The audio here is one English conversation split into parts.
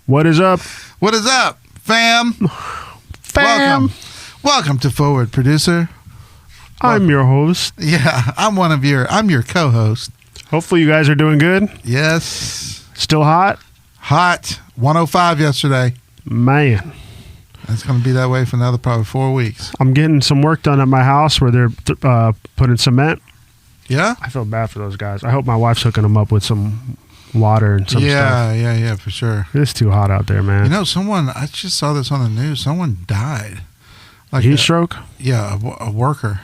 What is up? What is up, fam? Fam. Welcome to Forward Producer. I'm your host. Yeah, I'm your co-host. Hopefully you guys are doing good. Yes. Still hot? Hot. 105 yesterday. Man. It's going to be that way for another probably 4 weeks. I'm getting some work done at my house where they're putting cement. Yeah? I feel bad for those guys. I hope my wife's hooking them up with some water and some stuff. Yeah, for sure. It's too hot out there, man. You know, I just saw this on the news. Someone died. Heat stroke? Yeah, a worker.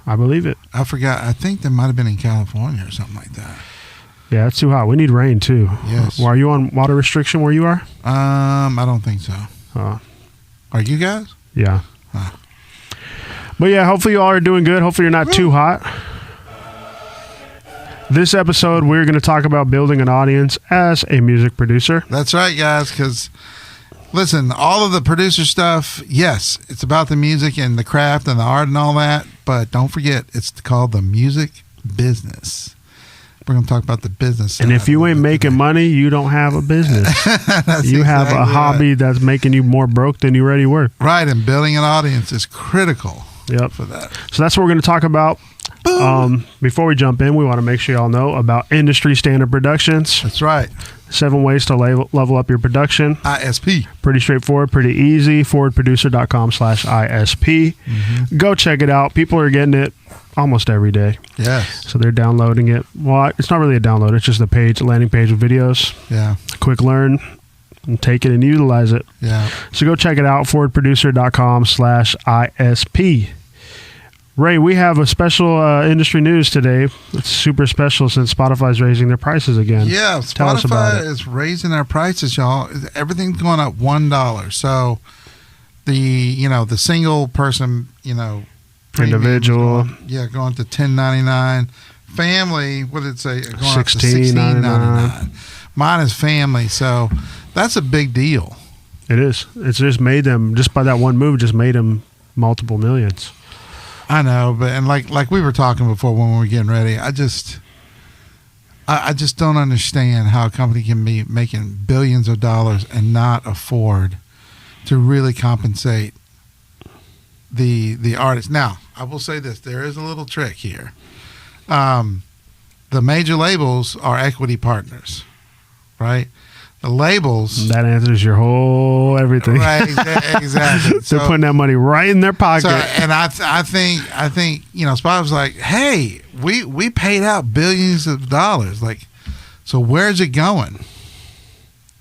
I believe it. I forgot. I think they might have been in California or something like that. Yeah, it's too hot. We need rain, too. Yes. Well, are you on water restriction where you are? I don't think so. Are you guys? Yeah. But yeah, hopefully you all are doing good. Hopefully you're not too hot. This episode, we're going to talk about building an audience as a music producer. That's right, guys, because, listen, all of the producer stuff, yes, it's about the music and the craft and the art and all that, but don't forget, it's called the music business. We're going to talk about the business. And if you ain't making money, you don't have a business. You have a hobby that's making you more broke than you already were. Right, and building an audience is critical for that. So that's what we're going to talk about. Before we jump in, we want to make sure y'all know about Industry Standard Productions. That's right. 7 ways to level up your production. ISP. Pretty straightforward, pretty easy. forwardproducer.com/ISP. Mm-hmm. Go check it out. People are getting it almost every day. Yes. So they're downloading it. Well, it's not really a download. It's just a landing page with videos. Yeah. Quick learn and take it and utilize it. Yeah. So go check it out. forwardproducer.com/ISP. Ray, we have a special industry news today. It's super special since Spotify's raising their prices again. Yeah, Tell us about Spotify it. is raising their prices, y'all. Everything's going up $1. So the single person, individual, going to $10.99. Family, what did it say? Going up to $16.99. Mine is family, so that's a big deal. It is. It's just made them, just by that one move, just made them multiple millions. I know, but like we were talking before when we were getting ready, I just don't understand how a company can be making billions of dollars and not afford to really compensate the artist. Now, I will say this: there is a little trick here. The major labels are equity partners, right? The labels. That answers your whole everything. Right, exactly. They're putting that money right in their pocket. So, and I think Spotify's like, hey, we paid out billions of dollars. Like, so where's it going?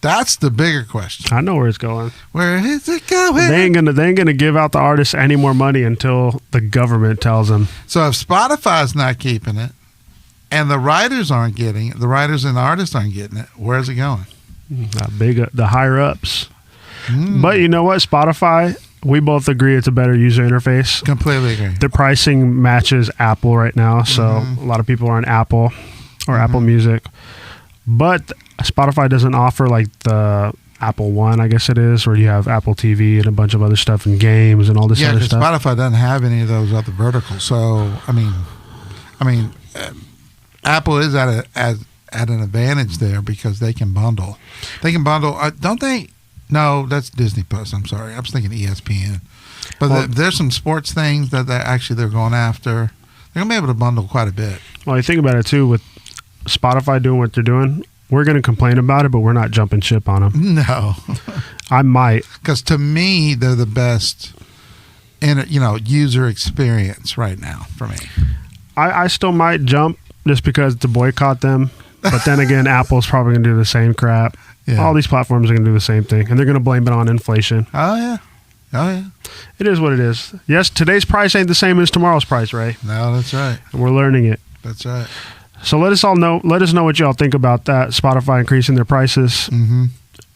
That's the bigger question. I know where it's going. Where is it going? They ain't gonna give out the artists any more money until the government tells them. So if Spotify's not keeping it, and the writers aren't getting it, the writers and the artists aren't getting it, where's it going? The higher ups. But you know what? Spotify, we both agree it's a better user interface. Completely agree. The pricing matches Apple right now, so a lot of people are on Apple or Apple Music. But Spotify doesn't offer like the Apple One, I guess it is, where you have Apple TV and a bunch of other stuff and games and all this other stuff. Spotify doesn't have any of those other verticals. So I mean, Apple is at an advantage there because they can bundle. Don't they? No, that's Disney Plus. I'm sorry. I was thinking ESPN. But there's some sports things that they're going after. They're going to be able to bundle quite a bit. Well, you think about it, too, with Spotify doing what they're doing, we're going to complain about it, but we're not jumping ship on them. No. I might. Because to me, they're the best user experience right now for me. I still might jump just because to boycott them. But then again, Apple's probably going to do the same crap. Yeah. All these platforms are going to do the same thing. And they're going to blame it on inflation. Oh, yeah. It is what it is. Yes, today's price ain't the same as tomorrow's price, Ray. No, that's right. And we're learning it. That's right. So let us know what y'all think about that, Spotify increasing their prices. Mm-hmm.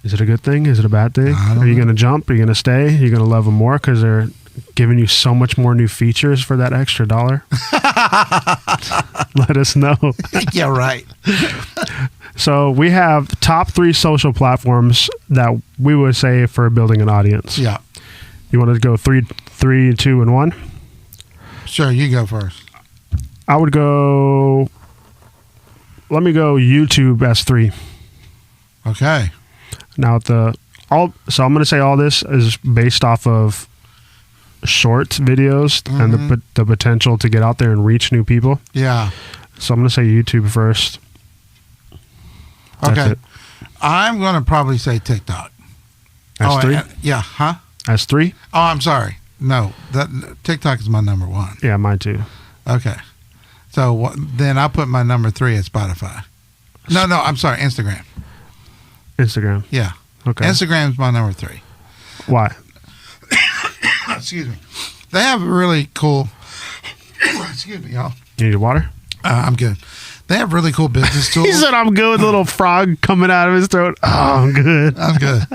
Is it a good thing? Is it a bad thing? Are you going to jump? Are you going to stay? Are you going to love them more because they're giving you so much more new features for that extra $1? Let us know. Yeah, right. So we have the top 3 social platforms that we would say for building an audience. Yeah. You want to go 3, 2, and 1? Sure, you go first. I would go. Let me go YouTube as 3. Okay. Now so I'm going to say all this is based off of short videos and the potential to get out there and reach new people. Yeah. So I'm going to say YouTube first. That's Okay. it. I'm going to probably say TikTok. That's 3? Yeah. Huh? That's 3? Oh, I'm sorry. No, TikTok is my number 1. Yeah, mine too. Okay. So then I'll put my number 3 at Spotify. No, I'm sorry. Instagram. Instagram. Yeah. Okay. Instagram's my number 3. Why? Excuse me. They have really cool. Excuse me, y'all. You need water? I'm good. They have really cool business tools. He said, I'm good with a little frog coming out of his throat. Oh, I'm good. I'm good.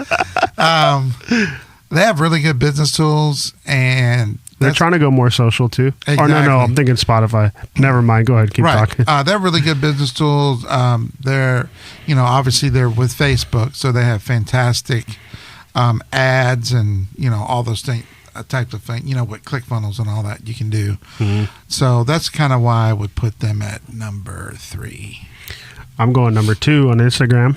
They have really good business tools, and They're trying to go more social too. Exactly. Or no, I'm thinking Spotify. Never mind. Go ahead. Keep talking. They have really good business tools. They're, obviously they're with Facebook, so they have fantastic ads and, all those types of things, with ClickFunnels and all that you can do. Mm-hmm. So that's kind of why I would put them at number 3. I'm going number 2 on Instagram.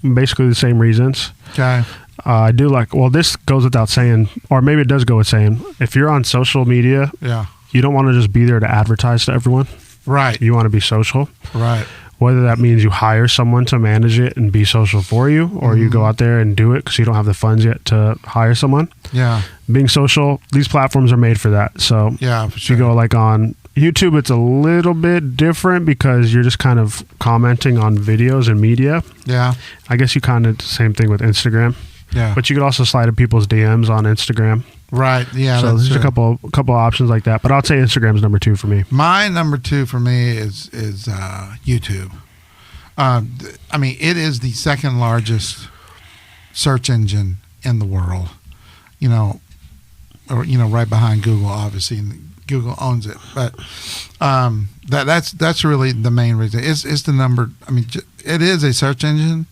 Basically the same reasons. Okay. I do this goes without saying, or maybe it does go with saying, if you're on social media, Yeah. you don't want to just be there to advertise to everyone. Right. You want to be social. Right. Whether that means you hire someone to manage it and be social for you, or you go out there and do it because you don't have the funds yet to hire someone. Yeah. Being social, these platforms are made for that. So Yeah, for if sure. you go on YouTube, it's a little bit different because you're just kind of commenting on videos and media. Yeah. I guess you kind of same thing with Instagram. Yeah. But you could also slide in people's DMs on Instagram. Right. Yeah. So that's there's true. a couple options like that. But I'll say Instagram's number 2 for me. My number 2 for me is YouTube. It is the second largest search engine in the world. Right behind Google, obviously, and Google owns it. But that's really the main reason. It's the number. It is a search engine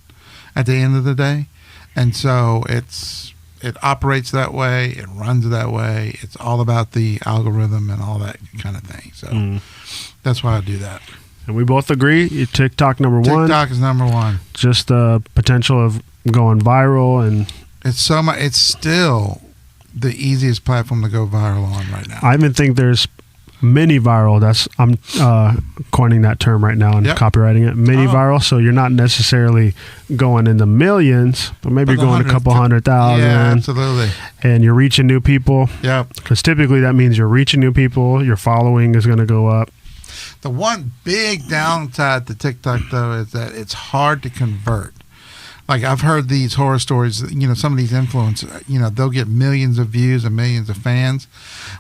at the end of the day, and so it operates that way. It runs that way. It's all about the algorithm and all that kind of thing. So that's why I do that. And we both agree, TikTok number 1. TikTok is number 1. Just the potential of going viral, and It's it's still the easiest platform to go viral on right now. I even think there's mini viral. I'm coining that term right now and copywriting it. Mini viral. So you're not necessarily going in the millions, but maybe you're going a couple 100,000. Yeah, absolutely. And you're reaching new people. Yeah. Because typically that means you're reaching new people. Your following is going to go up. The one big downside to TikTok, though, is that it's hard to convert. Like, I've heard these horror stories, some of these influencers, they'll get millions of views and millions of fans,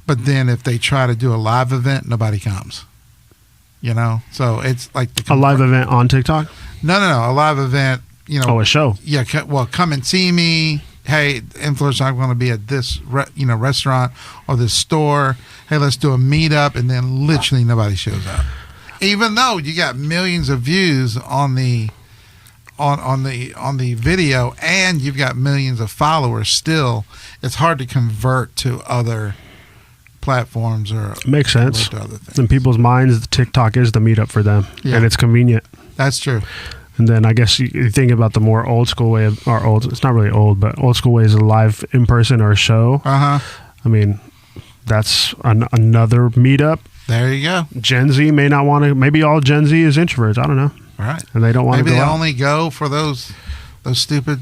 but then if they try to do a live event, nobody comes. So it's like A live event on TikTok? No, a live event, a show. Yeah, come and see me. Hey, influencer, I'm going to be at this, restaurant or this store. Hey, let's do a meetup, and then literally nobody shows up. Even though you got millions of views on the video, and you've got millions of followers, still it's hard to convert to other platforms or makes sense. to other things. In people's minds, TikTok is the meetup for them, and it's convenient. That's true. And then I guess you think about the more old school way of, or old, it's not really old, but old school ways of live in person or a show. That's another meetup. There you go. Gen Z may not want to, maybe all Gen Z is introverts. I don't know. Right. And they don't want to go Maybe they out. only go for those stupid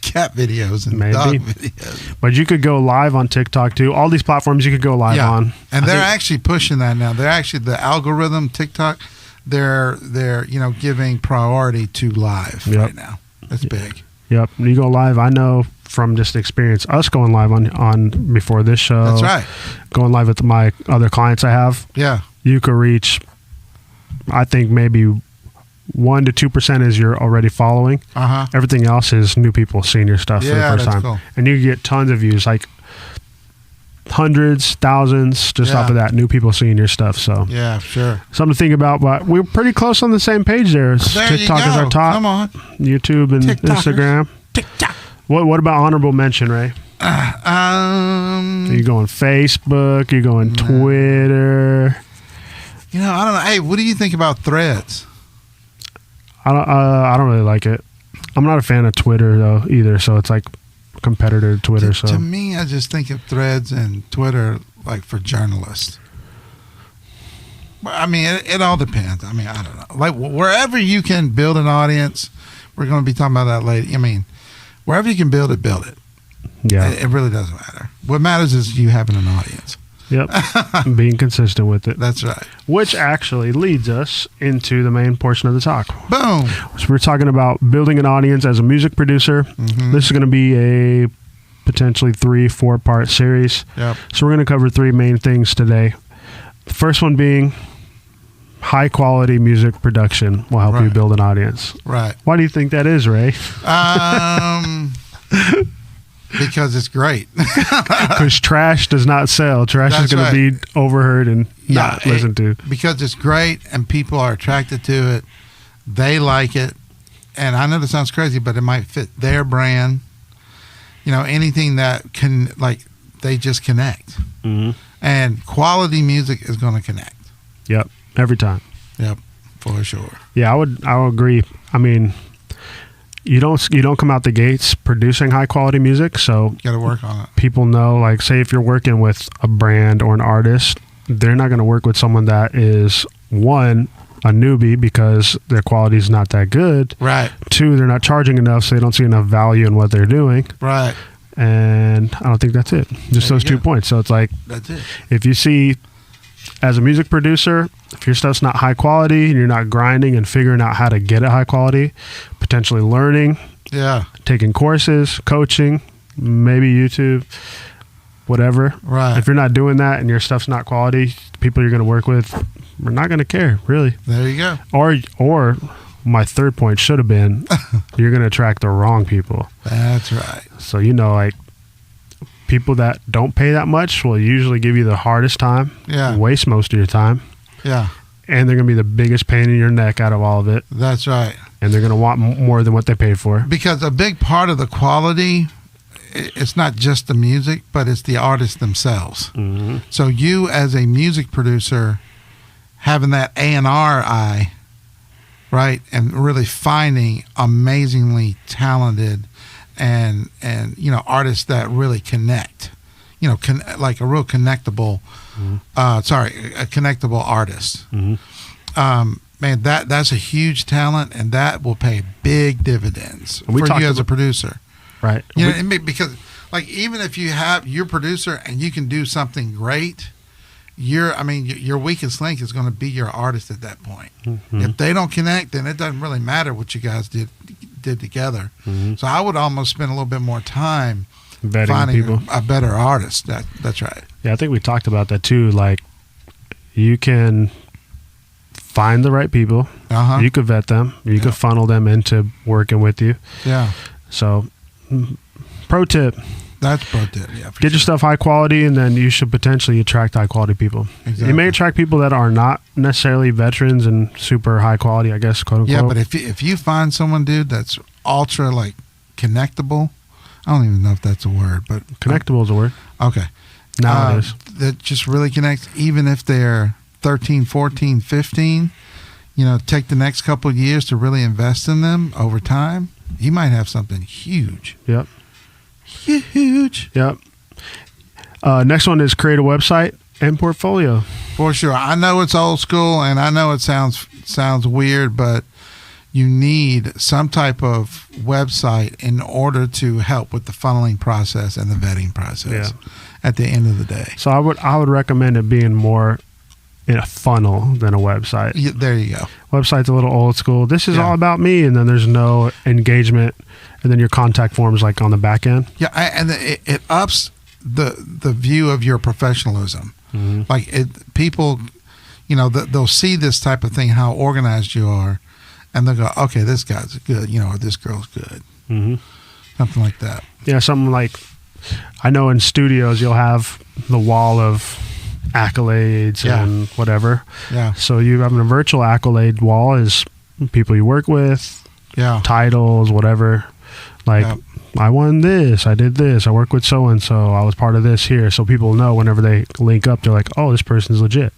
cat videos and dog videos. But you could go live on TikTok too. All these platforms you could go live on. And they're actually pushing that now. They're actually, the algorithm, TikTok, they're giving priority to live right now. That's big. Yep. You go live. I know from just experience, us going live on before this show. That's right. Going live with my other clients I have. Yeah. You could reach, I think maybe 1% to 2% is you're already following. Everything else is new people seeing your stuff for the first time. Cool. And you get tons of views, like hundreds, thousands, just off of that, new people seeing your stuff. So yeah, sure. Something to think about, but we're pretty close on the same page there. TikTok is our top. Come on. YouTube and Instagram. TikTok. What about honorable mention, Ray? Are you going Facebook? You going Twitter? I don't know. Hey, what do you think about Threads? I don't really like it. I'm not a fan of Twitter though either, so it's like competitor to Twitter. To me, I just think of Threads and Twitter like for journalists. I mean, it all depends. I mean, I don't know. Like wherever you can build an audience, we're going to be talking about that later. I mean, wherever you can build it, build it. Yeah. It really doesn't matter. What matters is you having an audience. Yep. Being consistent with it. That's right. Which actually leads us into the main portion of the talk. Boom. So we're talking about building an audience as a music producer. Mm-hmm. This is going to be a potentially 3-4 part series. Yep. So we're going to cover 3 main things today. The first one being high quality music production will help you Right. build an audience. Right. Why do you think that is, Ray? Because it's great. Because trash does not sell. Trash That's is going to be overheard and not listened to. Because it's great and people are attracted to it. They like it. And I know this sounds crazy, but it might fit their brand. You know, anything that can, like, they just connect. Mm-hmm. And quality music is going to connect. Yep. Every time. Yep. For sure. Yeah, I would agree. I mean, you don't come out the gates producing high quality music, so Got to work on it. people know, like, say if you're working with a brand or an artist, they're not going to work with someone that is, one, a newbie because their quality is not that good. Right. 2, they're not charging enough, so they don't see enough value in what they're doing. Right. And I don't think that's it. Just There those you 2 go. points. So it's like, That's it. if you see, as a music producer, if your stuff's not high quality and you're not grinding and figuring out how to get it high quality, potentially learning, Yeah. taking courses, coaching, maybe YouTube, whatever. Right. If you're not doing that and your stuff's not quality, people you're going to work with are not going to care, really. There you go. Or my third point should have been, you're going to attract the wrong people. That's right. So, like, people that don't pay that much will usually give you the hardest time, Yeah. waste most of your time, Yeah. and they're going to be the biggest pain in your neck out of all of it, That's right. and they're going to want more than what they paid for. Because a big part of the quality, it's not just the music, but it's the artists themselves. Mm-hmm. So you as a music producer having that A&R eye, right, and really finding amazingly talented and artists that really connect, like a real connectable, a connectable artist. Mm-hmm. Man, that's a huge talent, and that will pay big dividends We for talked you as a about- producer. Right. You know, because like even if you have your producer and you can do something great, your weakest link is going to be your artist at that point. Mm-hmm. If they don't connect, then it doesn't really matter what you guys did together. Mm-hmm. So I would almost spend a little bit more time Vetting finding people. a better artist. That's right. Yeah, I think we talked about that too. Like, you can find the right people. Uh-huh. You could vet them. You could funnel them into working with you. Yeah. So, pro tip, That's pro tip. Yeah. for get your sure. stuff high quality, and then you should potentially attract high quality people. Exactly. You may attract people that are not necessarily veterans and super high quality, I guess, quote unquote. Yeah, but if you find someone, dude, that's ultra like connectable, I don't even know if that's a word, but connectable is a word. okay. Now it is. That just really connects, even if they're 13, 14, 15, take the next couple of years to really invest in them over time. You might have something huge. Yep. Huge. Yep. Next one is create a website and portfolio. For sure. I know it's old school and I know it sounds weird, but you need some type of website in order to help with the funneling process and the vetting process at the end of the day. So I would recommend it being more in a funnel than a website. Yeah, there you go. Website's a little old school. This is Yeah. all about me, and then there's no engagement, and then your contact forms like on the back end. Yeah, and it ups the view of your professionalism. Mm-hmm. Like people, they'll see this type of thing, how organized you are, and they'll go, okay, this guy's good, or this girl's good, Mm-hmm. something like that. Yeah, something like, I know in studios you'll have the wall of accolades Yeah. and whatever. Yeah, So you have a virtual accolade wall is people you work with, yeah, titles, whatever. Like, Yeah. I won this, I did this, I work with so and so, I was part of this here. So people know whenever they link up, they're like, oh, this person's legit.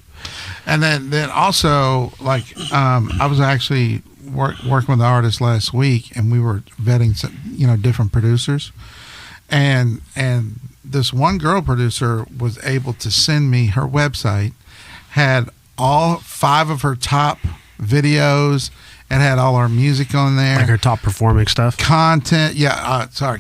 and then also like I was actually working with the artist last week, and we were vetting some, different producers, and this one girl producer was able to send me her website, had all 5 of her top videos, and had all our music on there, Like her top performing stuff. content,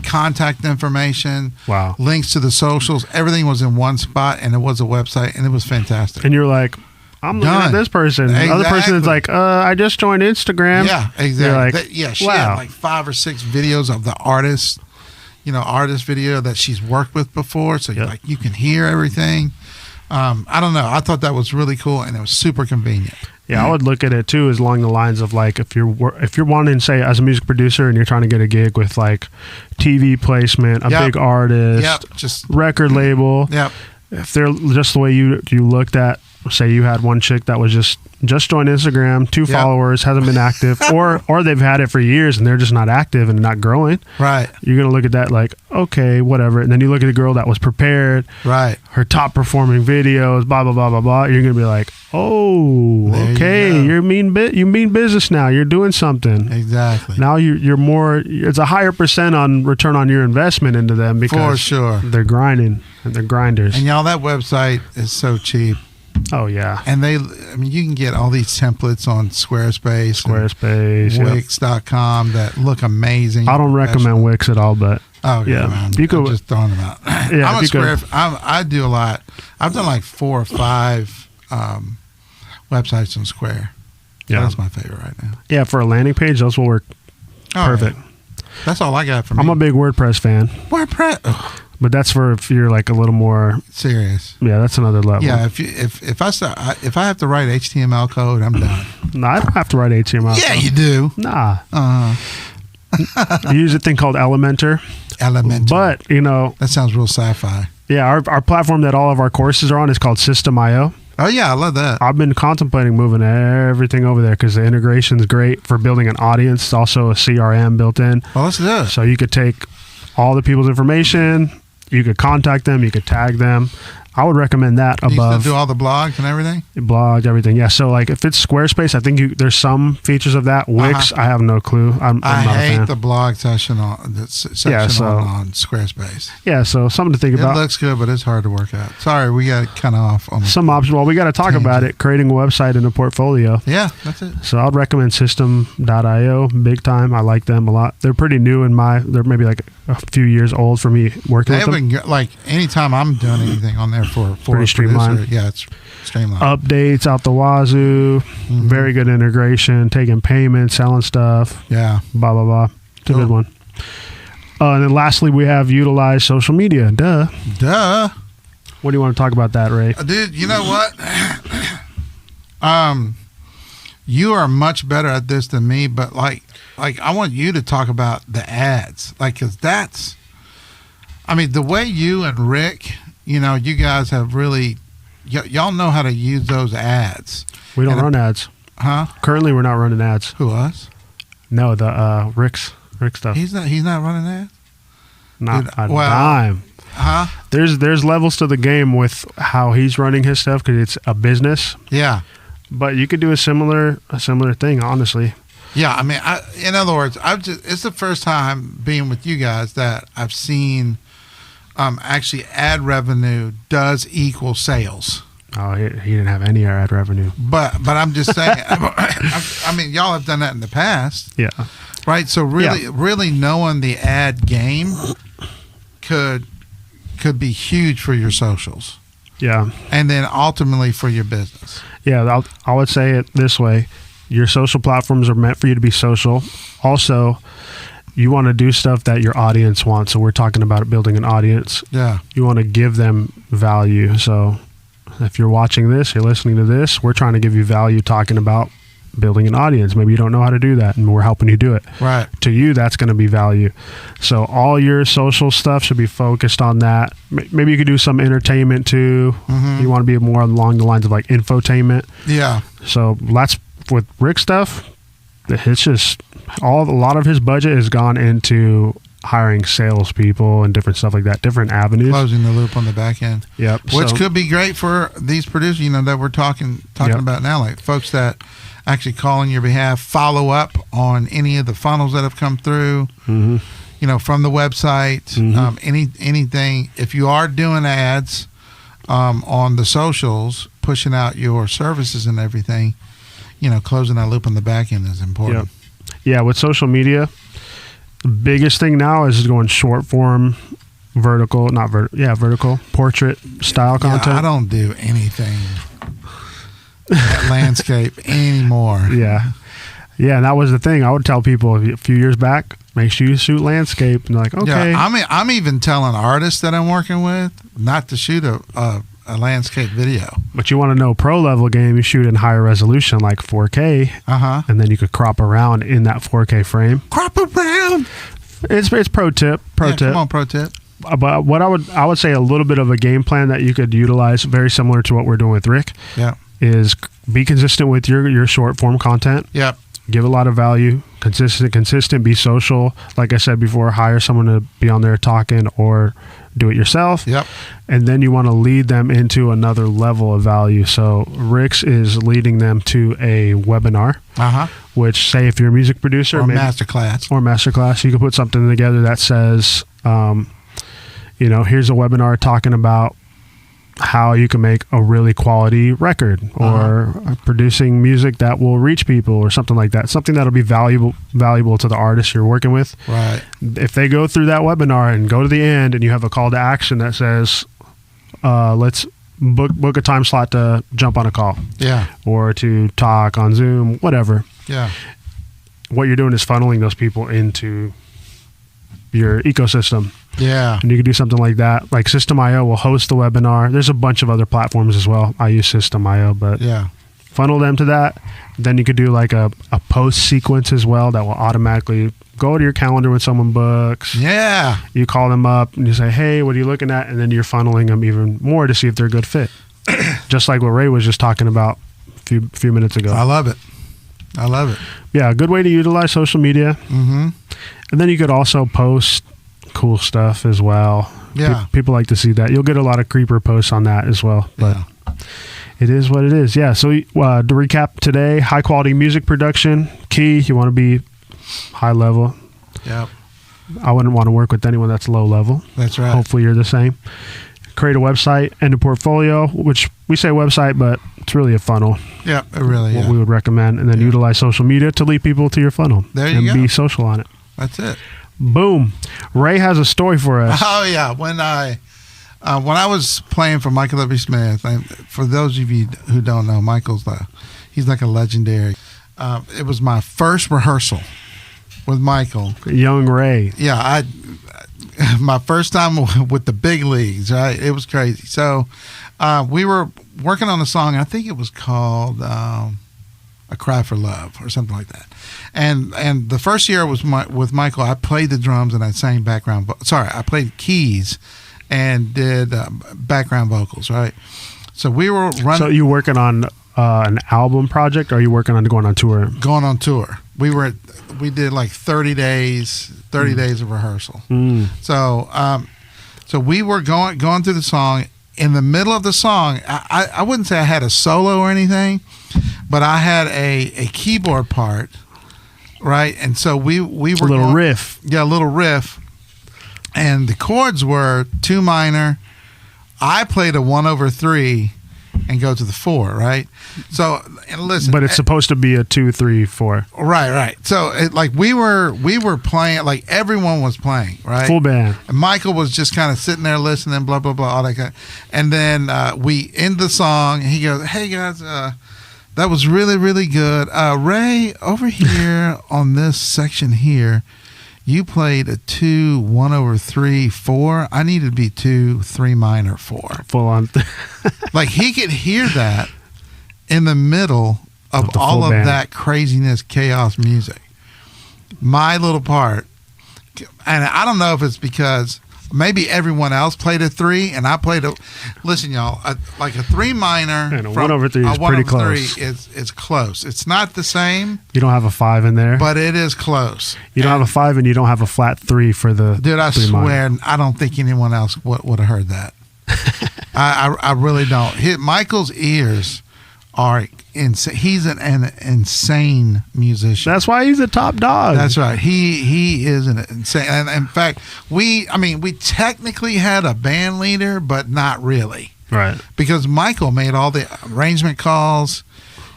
contact information, Wow. links to the socials, everything was in one spot, and it was a website, and it was fantastic. And you're like, I'm looking at Done. this person. The other person is Exactly. like, I just joined Instagram. Yeah, You're exactly. like, She wow. had like 5 or 6 videos of the artist, artist video that she's worked with before. So Yep. you can hear everything. I don't know. I thought that was really cool, and it was super convenient. Yeah, I would look at it too as along the lines of like if you're wanting, say, as a music producer and you're trying to get a gig with like TV placement, a Yep. big artist, Yep, just record label. yep, If they're just the way you looked at, say you had one chick that was just joined Instagram, 2 Yep. followers, hasn't been active, or they've had it for years and they're just not active and not growing. right, You're gonna look at that like, okay, whatever. And then you look at the girl that was prepared, right. her top performing videos, blah blah blah blah blah. You're gonna be like, oh, There you okay, go. you mean business now. You're doing something. Exactly. Now you're more. It's a higher % on return on your investment into them For because sure. they're grinding and they're grinders. And y'all, that website is so cheap. Oh yeah, And you can get all these templates on Squarespace, Squarespace. and Yeah. Wix.com that look amazing. I don't recommend Wix at all, but Oh yeah, yeah. man. You could- I'm just throwing them out. Yeah, I'm a if you Square. could- I do a lot. I've done like 4 or 5 websites on Square. yeah, That's my favorite right now. yeah. For a landing page, those will work Oh, perfect. yeah. That's all I got for me. I'm a big WordPress fan, WordPress. Oh, but that's for if you're like a little more. serious. Yeah, that's another level. Yeah, if I have to write HTML code, I'm done. No, I don't have to write HTML. Yeah, you do. Nah, Uh, I use a thing called Elementor. Elementor. But that sounds real sci-fi. yeah, our platform that all of our courses are on is called System.io. Oh yeah, I love that. I've been contemplating moving everything over there because the integration is great for building an audience. It's also a CRM built in, Well, let's do it. so you could take all the people's information, you could contact them, you could tag them. I would recommend that You still above do all the blogs and everything. blog, everything. Yeah, so like if it's Squarespace, I think there's some features of that. Wix, I have no clue. I'm I not a fan. hate the blog section so- on Squarespace. Yeah, so something to think It about. looks good, but it's hard to work out. Sorry, we got kind of off on. Some options. Well, we got to talk about it. Creating a website and a portfolio. Yeah, that's it. So I'd recommend System.io big time. I like them a lot. They're pretty new they're maybe like a few years old for me working They with them. haven't like anytime I'm doing anything on there for Pretty a streamlined. producer, yeah, it's streamlined. Updates out the wazoo. Mhm. Very good integration. Taking payments, selling stuff. Yeah, Blah blah blah. It's a Cool. good one. And then lastly, we have utilized social media. Duh. duh, What do you want to talk about that, Ray? dude. You know what? You are much better at this than me, but like I want you to talk about the ads, like, cause that's. I mean, the way you and Rick, you guys have really, y'all know how to use those ads, We don't And- run ads. huh? Currently, we're not running ads. Who us? No, the Rick stuff. He's not running ads, Not dude, a well- dime. huh? There's levels to the game with how he's running his stuff because it's a business. Yeah. But you could do a similar thing, honestly. Yeah, I mean, in other words, it's the first time being with you guys that I've seen actually ad revenue does equal sales. Oh, he didn't have any ad revenue. But I'm just saying, I mean, y'all have done that in the past, Yeah, right? So really knowing the ad game could be huge for your socials yeah, and then ultimately for your business. yeah. I would say it this way: your social platforms are meant for you to be social. Also, you want to do stuff that your audience wants. So we're talking about building an audience. Yeah. You want to give them value. So if you're watching this, you're listening to this, we're trying to give you value talking about building an audience. Maybe you don't know how to do that, and we're helping you do it. Right. To you, that's going to be value. So all your social stuff should be focused on that. Maybe you could do some entertainment too. Mhm. You want to be more along the lines of like infotainment. Yeah. So that's with Rick stuff. It's just a lot of his budget has gone into hiring salespeople and different stuff like that, different avenues. Closing the loop on the back end. Yep. Which So- could be great for these producers, that we're talking Yep. about now, like folks that actually call on your behalf, follow up on any of the funnels that have come through, Mm-hmm. From the website, anything. If you are doing ads on the socials, pushing out your services and everything, closing that loop on the back end is important. Yep. Yeah, with social media, the biggest thing now is going short form, vertical portrait style content. I don't do anything landscape anymore. Yeah, and that was the thing. I would tell people a few years back, make sure you shoot landscape, and they're like, okay. Yeah, I'm even telling artists that I'm working with not to shoot a landscape video. But you want to know pro level game, you shoot in higher resolution, like 4K, and then you could crop around in that 4K frame. Crop around. It's pro tip. Come on, pro tip. But what I would say a little bit of a game plan that you could utilize, very similar to what we're doing with Rick, is be consistent with your short form content. Yep. Give a lot of value, consistent, be social. Like I said before, hire someone to be on there talking or do it yourself. Yep. And then you want to lead them into another level of value. So Rick's is leading them to a webinar, which, say if you're a music producer or masterclass, you can put something together that says, here's a webinar talking about how you can make a really quality record or producing music that will reach people or something like that. Something that'll be valuable to the artist you're working with. Right. If they go through that webinar and go to the end and you have a call to action that says, let's book a time slot to jump on a call. Yeah. Or to talk on Zoom, whatever. Yeah. What you're doing is funneling those people into your ecosystem. Yeah. And you can do something like that. Like System.io will host the webinar. There's a bunch of other platforms as well. I use System.io, but funnel them to that. Then you could do like a post sequence as well that will automatically go to your calendar when someone books. Yeah. You call them up and you say, hey, what are you looking at? And then you're funneling them even more to see if they're a good fit. Just like what Ray was just talking about a few minutes ago. I love it. Yeah, a good way to utilize social media. Mm-hmm. And then you could also post cool stuff as well. Yeah. People like to see that. You'll get a lot of creeper posts on that as well. But it is what it is. Yeah. So to recap today, high quality music production, key. You want to be high level. Yep. I wouldn't want to work with anyone that's low level. That's right. Hopefully you're the same. Create a website and a portfolio, which we say website, but it's really a funnel. Yeah, it really is. What we would recommend. And then utilize social media to lead people to your funnel. There you go. And be social on it. That's it. Boom. Ray has a story for us. Oh, yeah. When I was playing for Michael W. Smith, and for those of you who don't know, he's like a legendary. It was my first rehearsal with Michael. Young Ray. Yeah, my first time with the big leagues, right? It was crazy. So we were working on a song, I think it was called A Cry for Love or something like that. And the first year was with Michael, I played the drums and I sang I played keys and did background vocals, right? So we were running. So you working on an album project, or are you working on going on tour? Going on tour. We did like 30 days of rehearsal. So we were going through the song. In the middle of the song, I wouldn't say I had a solo or anything, but I had a keyboard part, right? And so we were a little riff. Yeah, a little riff. And the chords were 2 minor. I played a 1/3 and go to the 4, right? So, and listen. But it's supposed to be a 2, 3, 4. Right. So, we were playing, like everyone was playing, right? Full band. And Michael was just kind of sitting there listening, blah, blah, blah, all that kind of. And then we end the song, and he goes, hey, guys, that was really, really good. Ray, over here on this section here, you played a 2, 1/3, 4. I need to be 2, 3 minor, 4. Full on. Like he could hear that in the middle of all of that craziness, chaos music. My little part, and I don't know if it's because maybe everyone else played a 3 and I played a. Listen, y'all, like a 3 minor and a 1/3 is pretty close. Is close. It's not the same. You don't have a 5 in there, but it is close. You don't have a 5, and you don't have a flat 3 for the. Dude, I swear, I don't think anyone else would have heard that. I really don't. Michael's ears are insane. He's an insane musician. That's why he's a top dog. That's right. He is an insane. And in fact, we technically had a band leader, but not really. Right. Because Michael made all the arrangement calls.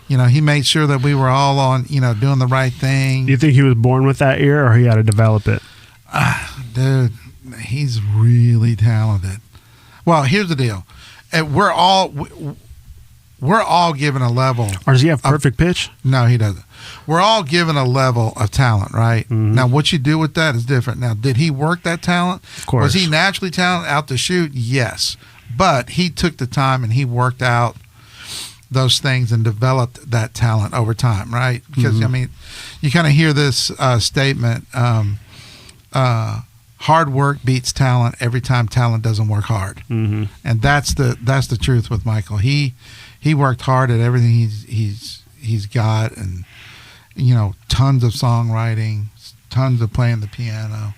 You know, he made sure that we were all on, you know, doing the right thing. Do you think he was born with that ear, or he had to develop it? Dude, he's really talented. Well, here's the deal. We're all given a level. Or does he have perfect pitch? No, he doesn't. We're all given a level of talent, right? Mm-hmm. Now, what you do with that is different. Now, did he work that talent? Of course. Was he naturally talented out to shoot? Yes. But he took the time and he worked out those things and developed that talent over time, right? Because, I mean, you kind of hear this statement, hard work beats talent every time talent doesn't work hard. Mm-hmm. And that's the truth with Michael. He worked hard at everything he's got, and you know, tons of songwriting, tons of playing the piano.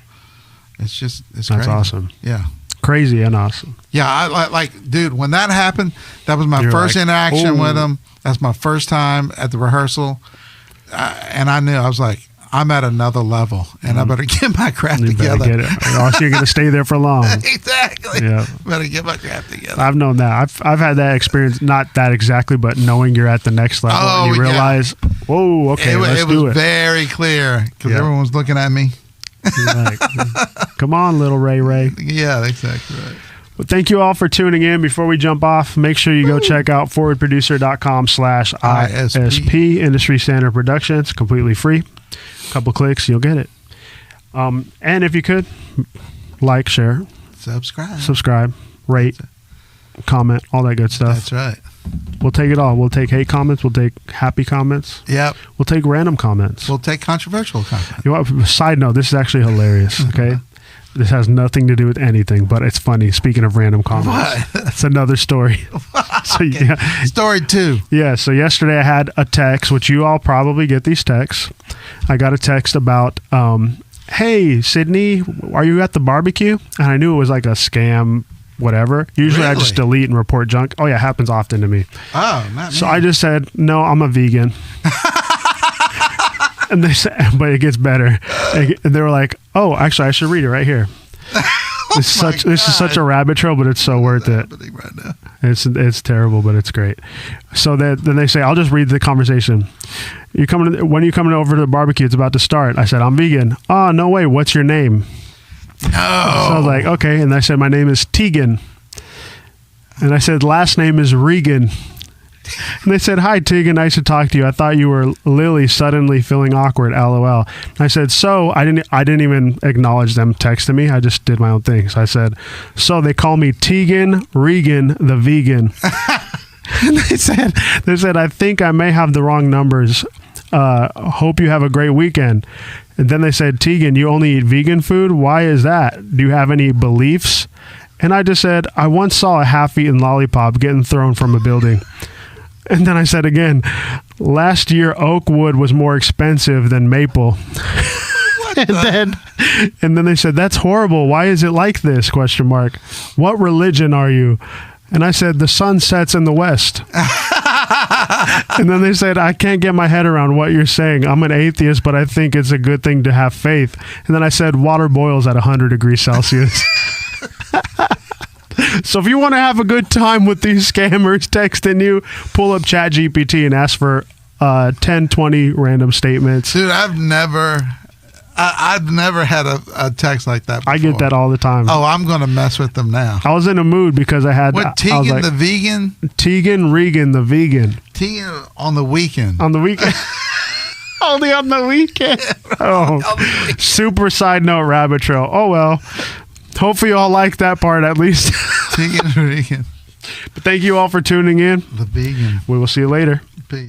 It's That's crazy. awesome. Yeah. Crazy and awesome. Yeah, I like, dude, when that happened, that was my You're first like, interaction "Ooh." with him. That's my first time at the rehearsal. And I knew, I was like, I'm at another level, and I better get my crap You better together. get it. Or else you're going to stay there for long. Exactly. Yeah. Better get my crap together. I've known that. I've had that experience, not that exactly, but knowing you're at the next level and you yeah. realize, whoa, okay, let's it do was it. very clear because Yeah. everyone was looking at me. You're like, come on, little Ray. Yeah, exactly right. Well, thank you all for tuning in. Before we jump off, make sure you go check out forwardproducer.com/ISP Industry Standard Productions. Completely free. A couple clicks, you'll get it. And if you could, like, share, subscribe, rate, comment, all that good stuff. That's right. We'll take it all. We'll take hate comments. We'll take happy comments. Yep. We'll take random comments. We'll take controversial comment. You know what? Side note, this is actually hilarious, okay? This has nothing to do with anything, but it's funny. Speaking of random comments. What? It's another story. So, yeah. Story 2. Yeah, so yesterday I had a text, which you all probably get these texts. I got a text about, hey, Sydney, are you at the barbecue? And I knew it was like a scam, whatever. Usually I just Really? delete and report junk. Oh, yeah, it happens often to me. Oh, not me. So I just said, no, I'm a vegan. And they said, but it gets better. And they were like, oh, actually, I should read it right here. This is such a rabbit trail, but it's so worth it. happening right now. It's terrible, but it's great. So then they say, I'll just read the conversation. When are you coming over to the barbecue? It's about to start. I said, I'm vegan. Oh, no way. What's your name? No. So I was like, okay. And I said, my name is Tegan. And I said, last name is Regan. And they said, hi, Tegan. Nice to talk to you. I thought you were Lily, suddenly feeling awkward. LOL. And I said, so I didn't even acknowledge them texting me. I just did my own thing. So I said, so they call me Tegan Regan the vegan. And they said, I think I may have the wrong numbers. Hope you have a great weekend. And then they said, Tegan, you only eat vegan food? Why is that? Do you have any beliefs? And I just said, I once saw a half-eaten lollipop getting thrown from a building. And then I said again, last year oak wood was more expensive than maple. And then they said, that's horrible. Why is it like this? ? What religion are you? And I said, the sun sets in the west. And then they said, I can't get my head around what you're saying. I'm an atheist, but I think it's a good thing to have faith. And then I said, water boils at 100 degrees Celsius. So if you want to have a good time with these scammers texting you, pull up ChatGPT and ask for 10, 20 random statements. Dude, I've never had a text like that before. I get that all the time. Oh, I'm going to mess with them now. I was in a mood because I had... What, I was Tegan like, the vegan? Tegan Regan the vegan. Tegan on the weekend. On the weekend. Only on the weekend. Oh, super side note rabbit trail. Oh, well. Hopefully you all like that part at least. Tegan Regan. But thank you all for tuning in. The vegan. We will see you later. Peace.